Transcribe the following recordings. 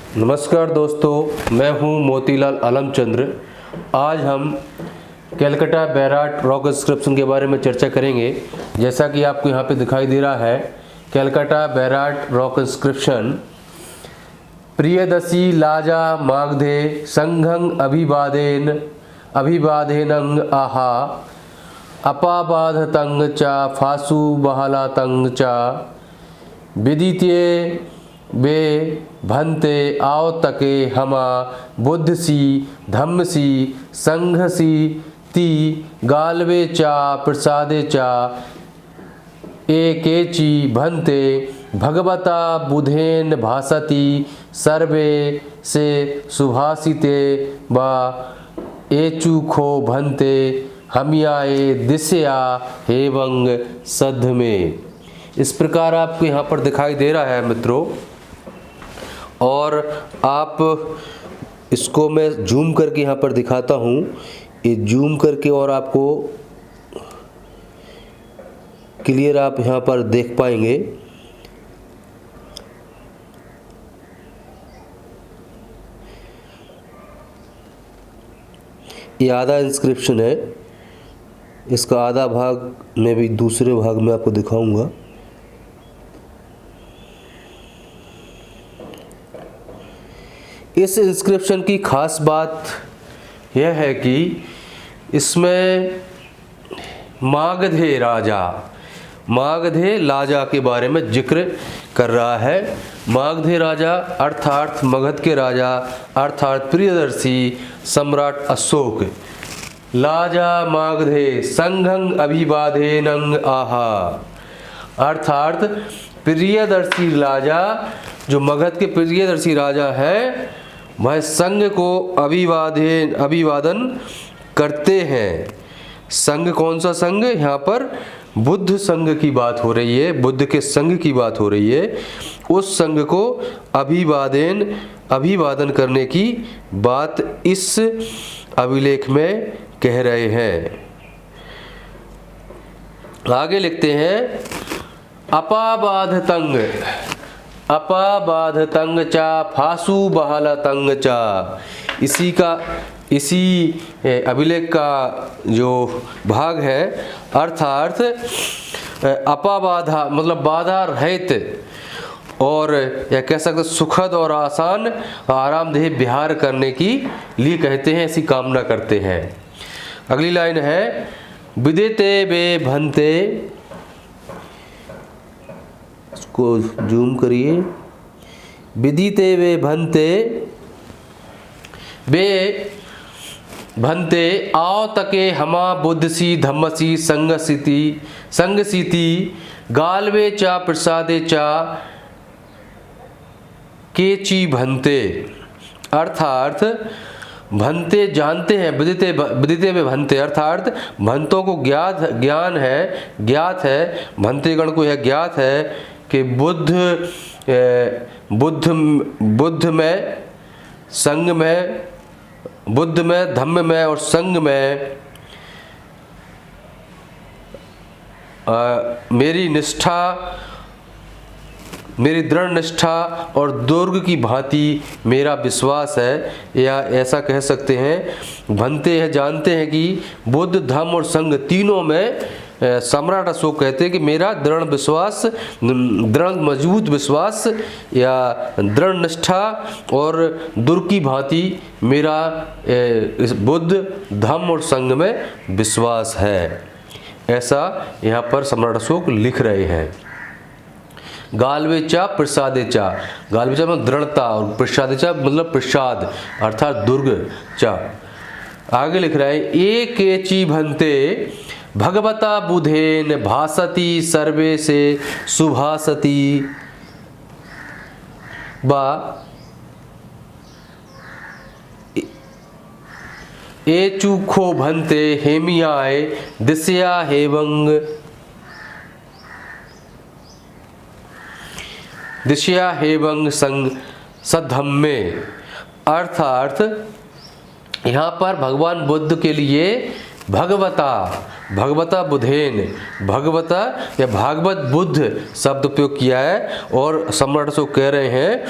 नमस्कार दोस्तों, मैं हूं मोतीलाल आलमचंद्र। आज हम कलकत्ता बैराट रॉक इंस्क्रिप्शन के बारे में चर्चा करेंगे। जैसा कि आपको यहाँ पे दिखाई दे रहा है, कलकत्ता बैराट रॉक इंस्क्रिप्शन। प्रियदसी लाजा मागधे संघं अभिवादेनंग आहा अपाबाधतंग चा फासु बहलातंग चा विदित्ये वे भंते आओ तके हमा बुद्धसी धम्मसी संघसी ती गालवे चा प्रसादे चा एकेची भंते भगवता बुधेन भासति सर्वे से सुभाषिते वा एचुखो भंते हमियाए दिशया एवं सद्ध में। इस प्रकार आपको यहाँ पर दिखाई दे रहा है मित्रों, और आप इसको मैं जूम करके यहाँ पर दिखाता हूँ। ये जूम करके और आपको क्लियर आप यहाँ पर देख पाएंगे। ये आधा इंस्क्रिप्शन है, इसका आधा भाग मैं भी दूसरे भाग में आपको दिखाऊंगा। इस इंस्क्रिप्शन की खास बात यह है कि इसमें मागधे लाजा के बारे में जिक्र कर रहा है। मागधे राजा अर्थात मगध के राजा अर्थात प्रियदर्शी सम्राट अशोक। लाजा मागधे संघं अभिवादेनंग आहा, अर्थात प्रियदर्शी राजा, जो मगध के प्रियदर्शी राजा है, वह संघ को अभिवादन करते हैं। संघ कौन सा संघ? यहाँ पर बुद्ध संघ की बात हो रही है, बुद्ध के संघ की बात हो रही है। उस संघ को अभिवादन करने की बात इस अभिलेख में कह रहे हैं। आगे लिखते हैं, अपाबाधतंग चा फासु बहलातंग चा। इसी अभिलेख का जो भाग है, अर्थात अपाबाधा मतलब बाधा रहित, और या कह सकते सुखद और आसान आरामदेह विहार करने की लिए कहते हैं, ऐसी कामना करते हैं। अगली लाइन है, विदिते वे भंते, इसको जूम करिए, विदिते वे भंते आओ तके हमा बुद्धसी धम्मसी संगसीति गालवे चा प्रसादे चा केची भंते। अर्थात भंते जानते हैं, विदिते में भंते, अर्थात भंतों को ज्ञात है, भंते गण को यह ज्ञात है कि बुद्ध में धम्म में और संग में मेरी दृढ़ निष्ठा और दुर्ग की भांति मेरा विश्वास है। या ऐसा कह सकते हैं, भंते यह जानते हैं कि बुद्ध धम्म और संग तीनों में सम्राट अशोक कहते हैं कि मेरा दृढ़ मजबूत विश्वास या दृढ़ निष्ठा और दुर्ग की भांति मेरा इस बुद्ध धम्म और संग में विश्वास है। ऐसा यहाँ पर सम्राट अशोक लिख रहे हैं। गालवे चा प्रसादे चा, गालवे चा मतलब दृढ़ता, और प्रसादे चा मतलब प्रसाद अर्थात दुर्ग चा। आगे लिख रहे हैं, एक एची भंते भगवता बुधेन भासति सर्वे से सुभासति बा एचुखो भंते हेमियाए दिशया हेवंग संग सद्धम्मे। अर्थात यहाँ पर भगवान बुद्ध के लिए भगवता बुधेन, भगवता या भागवत बुद्ध शब्द उपयोग किया है। और सम्राट अशोक कह रहे हैं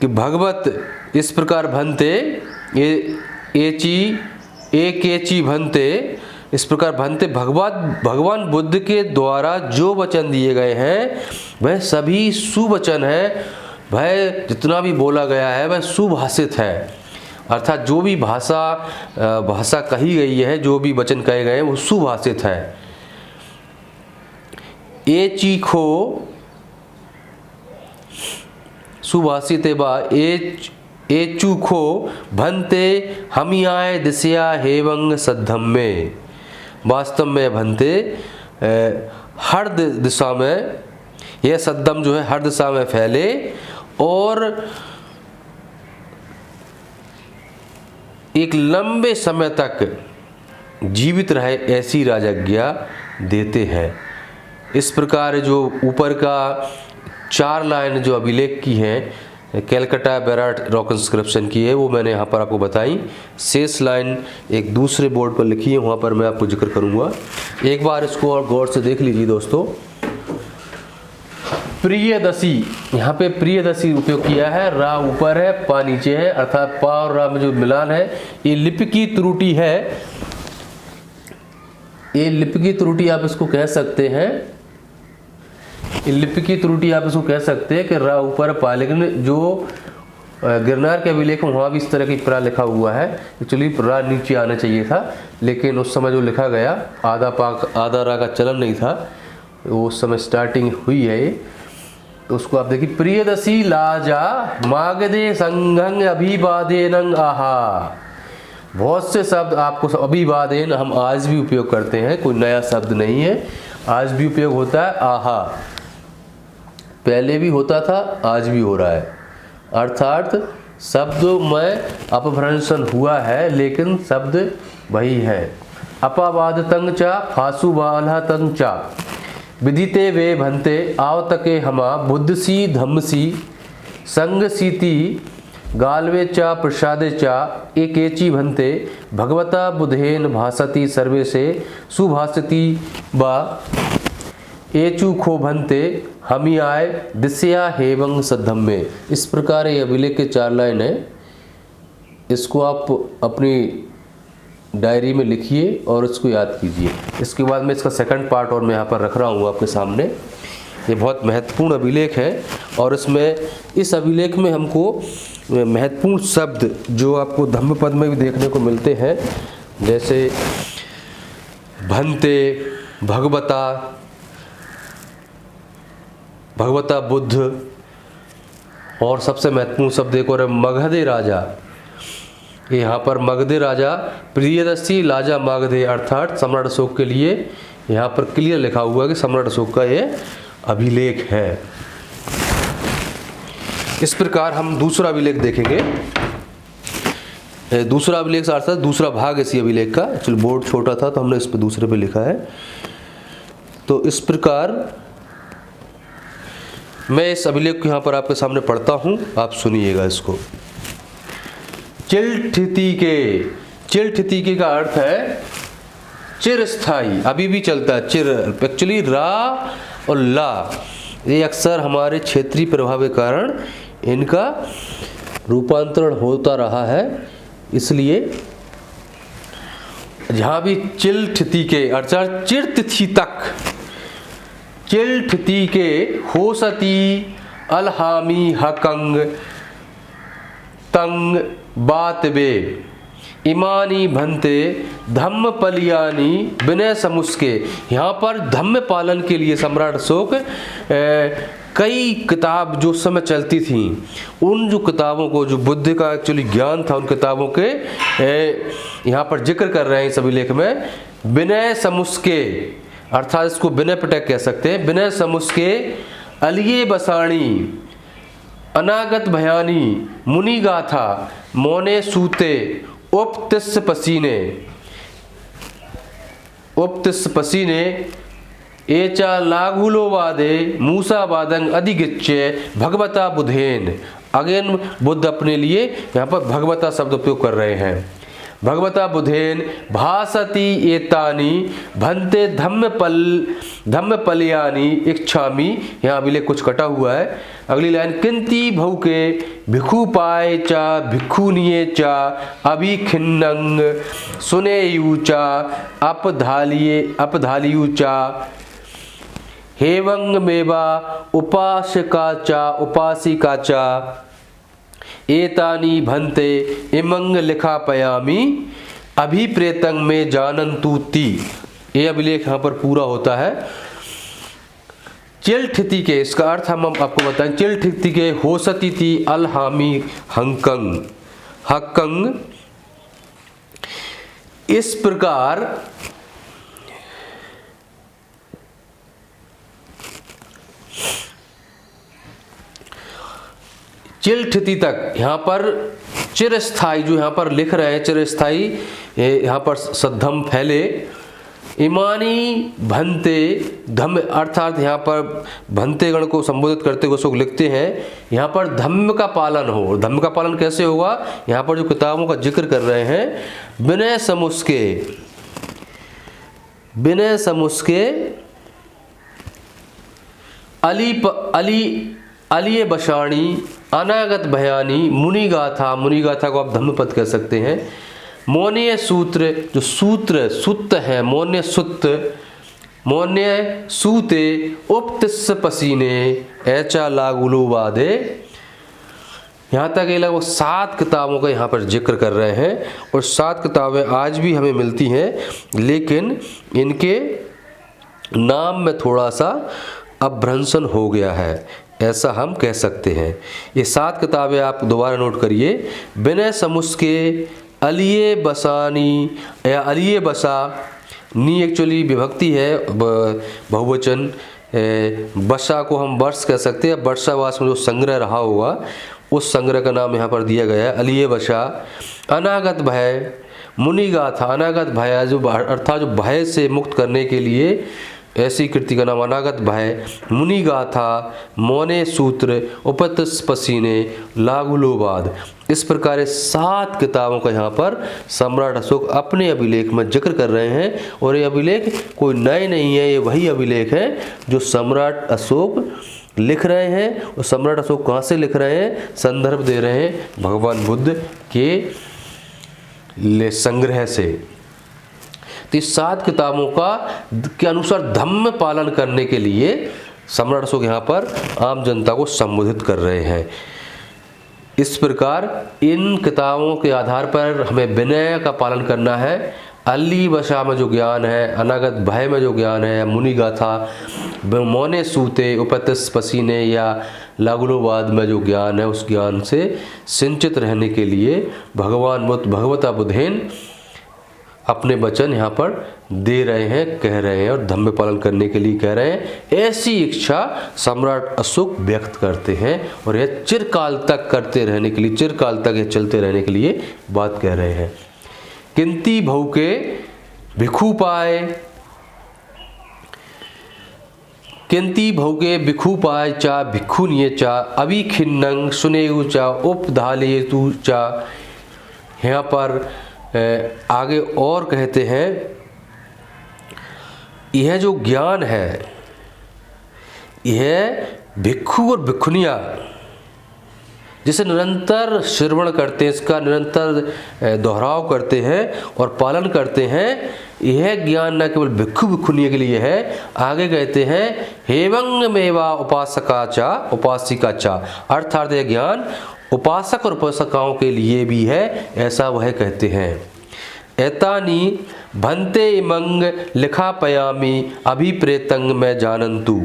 कि भगवत इस प्रकार भंते एक एची भंते, इस प्रकार भंते भगवान बुद्ध के द्वारा जो वचन दिए गए हैं वह सभी सुवचन है, वह जितना भी बोला गया है वह सुभाषित है। अर्थात जो भी भाषा कही गई है, जो भी वचन कहे गए हैं वो सुभाषित है। ए चीखो सुभाषित बा ए चूखो भंते हमियाय दिशया हेवंग सद्धम्मे। वास्तव में भंते हर दिशा में, यह सद्धम जो है हर दिशा में फैले और एक लंबे समय तक जीवित रहे ऐसी राजज्ञा देते हैं। इस प्रकार जो ऊपर का 4 लाइन जो अभिलेख की हैं कैलकाटा बैराट रॉक इंस्क्रिप्शन की है, वो मैंने यहाँ पर आपको बताई। शेष लाइन एक दूसरे बोर्ड पर लिखी है, वहाँ पर मैं आपको जिक्र करूँगा। एक बार इसको और गौर से देख लीजिए दोस्तों। प्रियदसी, यहाँ पे प्रियदसी उपयोग किया है, रा ऊपर है पा नीचे है, अर्थात पा और रा में जो मिलान है ये लिपि की त्रुटि है। ये लिपि की त्रुटि आप इसको कह सकते हैं, लिपि की त्रुटि आप इसको कह सकते हैं कि रा ऊपर पा, लेकिन जो गिरनार के अभिलेख में वहाँ भी इस तरह की प्रा लिखा हुआ है। एक्चुअली रा नीचे आना चाहिए था, लेकिन उस समय जो लिखा गया आधा पा आधा रा का चलन नहीं था, वो उस समय स्टार्टिंग हुई है ये। तो उसको आप देखिए, प्रियदसी लाजा मागदे संघंग अभिवादेनं आहा। बहुत से शब्द आपको अभिवादेन हम आज भी उपयोग करते हैं, कोई नया शब्द नहीं है, आज भी उपयोग होता है। आहा पहले भी होता था, आज भी हो रहा है, अर्थात शब्द में अपभ्रंशन हुआ है लेकिन शब्द वही है। अपावाद तंग चा फासु बाला तंग चा विदिते वे भंते आवतके हमा बुद्धसी धम्मसी संगसीति गालवे चा प्रसादे चा एकेची भंते भगवता बुधेन भासति सर्वे से सुभाषति बा एचू खो भंते हमी आय दिशया हेवंग सद्धम्मे। इस प्रकार ये अभिलेख के 4 लाइन है, इसको आप अपनी डायरी में लिखिए और इसको याद कीजिए। इसके बाद में इसका सेकंड पार्ट और मैं यहाँ पर रख रहा हूँ आपके सामने। ये बहुत महत्वपूर्ण अभिलेख है और इसमें इस अभिलेख में हमको महत्वपूर्ण शब्द जो आपको धम्मपद में भी देखने को मिलते हैं, जैसे भंते, भगवता बुद्ध, और सबसे महत्वपूर्ण शब्द एक और है मगधे राजा। यहाँ पर मगधे राजा प्रियदसी लाजा मगधे, अर्थात सम्राट अशोक के लिए यहाँ पर क्लियर लिखा हुआ है कि सम्राट अशोक का ये अभिलेख है। इस प्रकार हम दूसरा अभिलेख देखेंगे। दूसरा अभिलेख अर्थात दूसरा भाग इसी अभिलेख का, एक्चुअली बोर्ड छोटा था तो हमने इस पर दूसरे पे लिखा है। तो इस प्रकार मैं इस अभिलेख को यहाँ पर आपके सामने पढ़ता हूँ, आप सुनिएगा इसको। चिलठितिके का अर्थ है चिरस्थाई, अभी भी चलता है चिर। एक्चुअली रा और ला ये अक्सर हमारे क्षेत्रीय प्रभाव के कारण इनका रूपांतरण होता रहा है, इसलिए जहाँ भी चिलठितिके अर्थात चिरतिथि तक, चिलठितिके होसती अलहामी हकंग तंग बातबे इमानी भंते धम्म पलियानी विनय समुस्के। यहाँ पर धम्म पालन के लिए सम्राट अशोक कई किताब जो उस समय चलती थी, उन जो किताबों को, जो बुद्ध का एक्चुअली ज्ञान था, उन किताबों के यहाँ पर जिक्र कर रहे हैं इस अभिलेख में। विनय समुस्के अर्थात इसको विनय पिटक कह सकते हैं। विनय समुस्के अलिये बसाणी अनागत भयानी मुनि गाथा मोने सूते उपतिस्स पसीने एचा लागुलो वादे मूसा वादंग अधिगिच्चे भगवता बुधेन। अगेन बुद्ध अपने लिए यहाँ पर भगवता शब्द उपयोग कर रहे हैं। भगवता बुधेन भासति एतानी भंते धम्म पलयानी इच्छामी। यहाँ अभिलेख कुछ कटा हुआ है। अगली लाइन किंती भौके भिखुपाय च भिक्षुनीये च अभिखिन्नं सुनेयु च अपधालियु च हेवंगमेवा उपासका च उपासिका च एतानि भन्ते इमंग लिखापयामि अभिप्रेतं में जानन्तु ति। ये अभिलेख यहाँ पर पूरा होता है। चिलठिति के, इसका अर्थ हम आपको बताएं, चिलठिति के होसति ति अलहामी हंकंग हक्कंग। इस प्रकार चिलठिति तक, यहाँ पर चिरस्थाई जो यहाँ पर लिख रहे हैं, चिरस्थाई यहाँ पर सद्धम फैले। इमानी भंते धम्म, अर्थात यहाँ पर भंते गण को संबोधित करते हुए उसको लिखते हैं यहाँ पर धम्म का पालन हो। धम्म का पालन कैसे होगा? यहाँ पर जो किताबों का जिक्र कर रहे हैं, विनय समुस्के अलिये बशाणी अनागत भयानी मुनिगाथा। मुनिगाथा को आप धम्मपद कह सकते हैं। मौन्य सूत्र, जो सूत्र सुत्त है, मौन्य सूते उपतिस्स पसीने ऐचा लागुलू वादे। यहाँ तक ये लगभग 7 किताबों का यहाँ पर जिक्र कर रहे हैं और 7 किताबें आज भी हमें मिलती हैं, लेकिन इनके नाम में थोड़ा सा अभ्रंशन हो गया है, ऐसा हम कह सकते हैं। ये 7 किताबें आप दोबारा नोट करिए। विनय समुस्के अलिये बसानी या अलिये बसा, नी एक्चुअली विभक्ति है, बहुवचन। बसा को हम वर्ष कह सकते हैं। वर्षावास में जो संग्रह रहा होगा उस संग्रह का नाम यहाँ पर दिया गया है, अलिये बसा। अनागत भय मुनिगाथा, अनागत भय जो अर्थात जो भय से मुक्त करने के लिए ऐसी कृति का नाम अनागत भय। मुनिगाथा मौने सूत्र उपतिस्स पसीने लागुलोवाद। इस प्रकार 7 किताबों का यहाँ पर सम्राट अशोक अपने अभिलेख में जिक्र कर रहे हैं और ये अभिलेख कोई नए नहीं है, ये वही अभिलेख है जो सम्राट अशोक लिख रहे हैं। और सम्राट अशोक कहाँ से लिख रहे हैं? संदर्भ दे रहे हैं भगवान बुद्ध के संग्रह से। तो इस 7 किताबों के अनुसार धम्म पालन करने के लिए सम्राट अशोक यहाँ पर आम जनता को संबोधित कर रहे हैं। इस प्रकार इन किताबों के आधार पर हमें विनय का पालन करना है। अली बशा में जो ज्ञान है, अनागत भय में जो ज्ञान है, मुनिगाथा मौने सूते उपतिस्स पसीने या लागुलोवाद में जो ज्ञान है, उस ज्ञान से सिंचित रहने के लिए भगवान बुद्ध, भगवता बुद्धेन अपने वचन यहाँ पर दे रहे हैं, कह रहे हैं और धम्म पालन करने के लिए कह रहे हैं। ऐसी इच्छा सम्राट अशोक व्यक्त करते हैं और यह चिरकाल तक करते रहने के लिए, चिरकाल तक यह चलते रहने के लिए बात कह रहे हैं। किंती भौके भिखुपाय, किंती भौके भिखुपाय चा भिक्षुनीये चा अभिखिन्नं सुनेयु चा उपधालयतु चा। यहाँ पर आगे और कहते हैं, यह जो ज्ञान है, यह भिक्षु और भिक्षुनिया जिसे निरंतर श्रवण करते हैं, इसका निरंतर दोहराव करते हैं और पालन करते हैं, यह ज्ञान न केवल भिक्षु भिक्षुनिया के लिए है। आगे कहते हैं हेवंग मेवा उपासका चा उपासिका चा, अर्थात यह ज्ञान उपासक और उपासकाओं के लिए भी है, ऐसा वह कहते हैं। एतानी भन्ते इमंग लिखापयामि अभिप्रेतं में जानन्तु।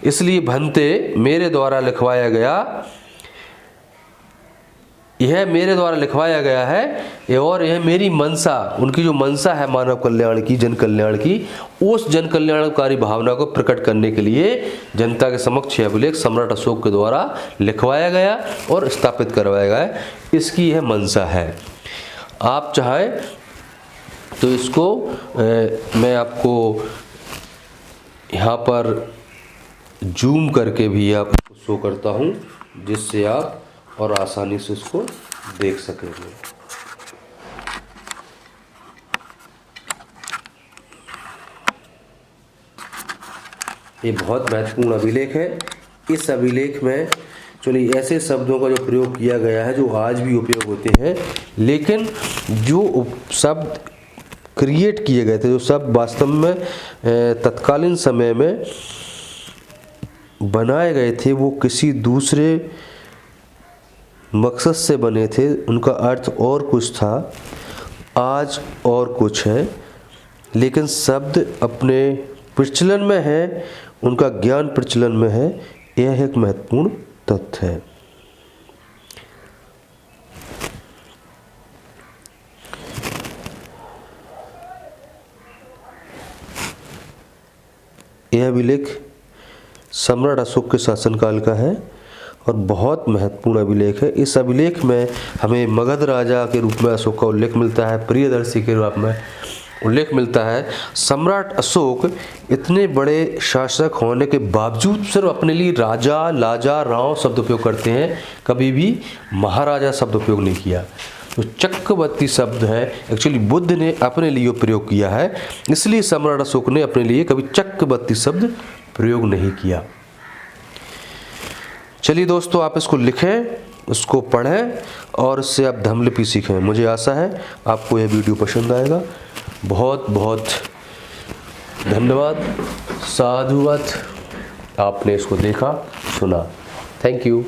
इसलिए भन्ते मेरे द्वारा लिखवाया गया, यह मेरे द्वारा लिखवाया गया है और यह मेरी मनसा, उनकी जो मनसा है मानव कल्याण की, जन कल्याण की, उस जन कल्याणकारी भावना को प्रकट करने के लिए जनता के समक्ष यह अभिलेख सम्राट अशोक के द्वारा लिखवाया गया और स्थापित करवाया गया, इसकी यह मनसा है। आप चाहें तो इसको मैं आपको यहाँ पर जूम करके भी आपको शो करता हूँ, जिससे आप और आसानी से इसको देख सकेंगे। ये बहुत महत्वपूर्ण अभिलेख है। इस अभिलेख में चलिए, ऐसे शब्दों का जो प्रयोग किया गया है जो आज भी उपयोग होते हैं, लेकिन जो शब्द क्रिएट किए गए थे, जो शब्द वास्तव में तत्कालीन समय में बनाए गए थे, वो किसी दूसरे मकसद से बने थे, उनका अर्थ और कुछ था, आज और कुछ है, लेकिन शब्द अपने प्रचलन में है, उनका ज्ञान प्रचलन में है। यह एक महत्वपूर्ण तथ्य है। यह अभिलेख सम्राट अशोक के शासनकाल का है और बहुत महत्वपूर्ण अभिलेख है। इस अभिलेख में हमें मगध राजा के रूप में अशोक का उल्लेख मिलता है, प्रियदर्शी के रूप में उल्लेख मिलता है। सम्राट अशोक इतने बड़े शासक होने के बावजूद सिर्फ अपने लिए राजा, लाजा, राव शब्द उपयोग करते हैं, कभी भी महाराजा शब्द उपयोग नहीं किया। तो चक्रवर्ती शब्द है एक्चुअली बुद्ध ने अपने लिए प्रयोग किया है, इसलिए सम्राट अशोक ने अपने लिए कभी चक्रवर्ती शब्द प्रयोग नहीं किया। चलिए दोस्तों, आप इसको लिखें, उसको पढ़ें और इससे आप धमलिपि सीखें। मुझे आशा है आपको यह वीडियो पसंद आएगा। बहुत बहुत धन्यवाद, साधुवाद, आपने इसको देखा, सुना। Thank you.